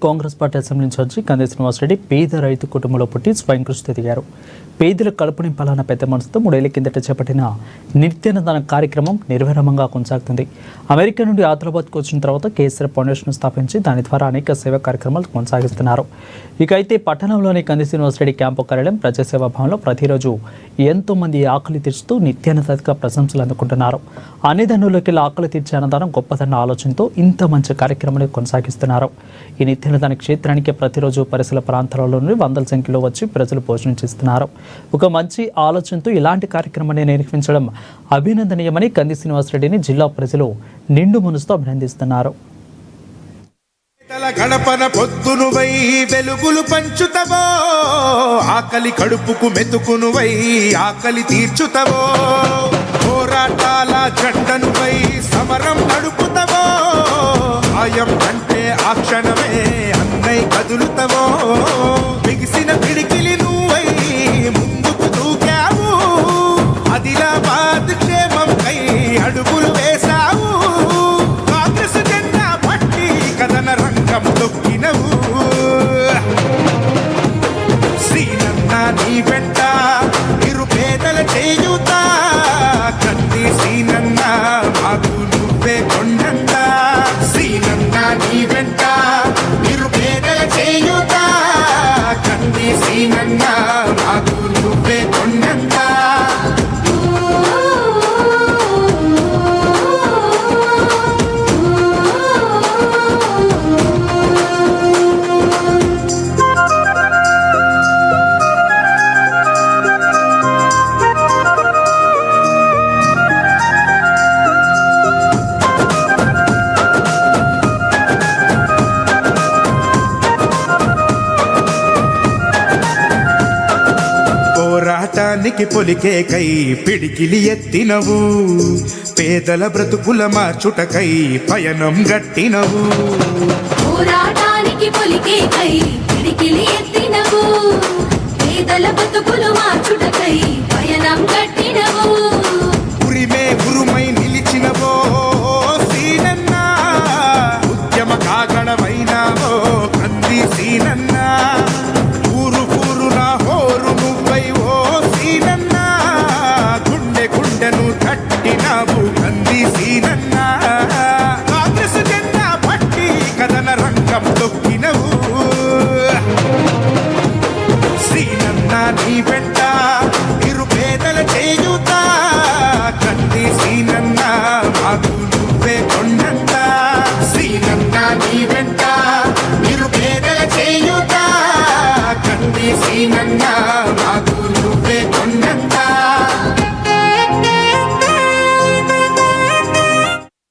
Congress party assembly incharge కంది శ్రీనివాసరెడ్డి పేద రైతు కుటుంబంలో పుట్టి స్వయం కృషితో ఎదిగారు. పేదల కడుపు నింపాలన్న పెద్ద మనసుతో 3 ఏళ్ల కిందట చేపట్టిన నిత్యాన్నదాన కార్యక్రమం నిర్విరామంగా కొనసాగుతుంది. అమెరికా నుండి హైదరాబాద్కు వచ్చిన తర్వాత కేసీఆర్ ఫౌండేషన్ స్థాపించి దాని ద్వారా అనేక సేవా కార్యక్రమాలు కొనసాగిస్తున్నారు. ఇక అయితే పట్టణంలోని కంది శ్రీనివాసరెడ్డి క్యాంపు కార్యాలయం ప్రజాసేవా భవన్లో ప్రతిరోజు ఎంతో మంది ఆకలి తీర్చుతూ నిత్యాన్నదాతగా ప్రశంసలు అందుకుంటున్నారు. అన్నిదన్నులకి ఆకలి తీర్చే అన్నదానం గొప్పదన్న ఆలోచనతో ఇంత మంచి కార్యక్రమాన్ని కొనసాగిస్తున్నారు. ఈ నిత్యాన్నదాన క్షేత్రానికి ప్రతిరోజు పరిసర ప్రాంతాలలో నుండి వందల సంఖ్యలో వచ్చి ప్రజలు భోజనం చేస్తున్నారు. ఒక మంచి ఆలోచనతో ఇలాంటి కార్యక్రమాన్ని నిర్వహించడం అభినందనీయమని కంది శ్రీనివాసరెడ్డిని జిల్లా ప్రజలు నిండు మనసుతో అభినందిస్తున్నారు. గడపన పొద్దునువై వెలుగులు పంచుతవో, ఆకలి కడుపుకు మెతుకునువై ఆకలి తీర్చుతవో, పోరాటాల జెండనువై సమరం నడుపుతవో, ఆయం అంటే ఆ క్షణమే అన్నై కదులుతవో, బిగిసిన పిడికిలి నువ్వై ముందుకు దూకావు, ఆదిలాబాద్ క్షేమం కై అడుగులు వేశావు, కాంగ్రెస్ జెండా పట్టి కథన రంగం తొక్కినవు, శ్రీనన్న నీ వెంట నిరుపేదల చేయుత, కంది శ్రీనన్న మాకు నువ్వే కొండంత, శ్రీనన్న నీ వెంట నిరుపేదల చేయుత, కంది శ్రీనన్న మాకు నువ్వే కొండంత. పోరాటానికి పొలికే కై పిడికిలి ఎత్తినవు, పేదల బ్రతుకుల మార్చుటకై పయనం గట్టినవు.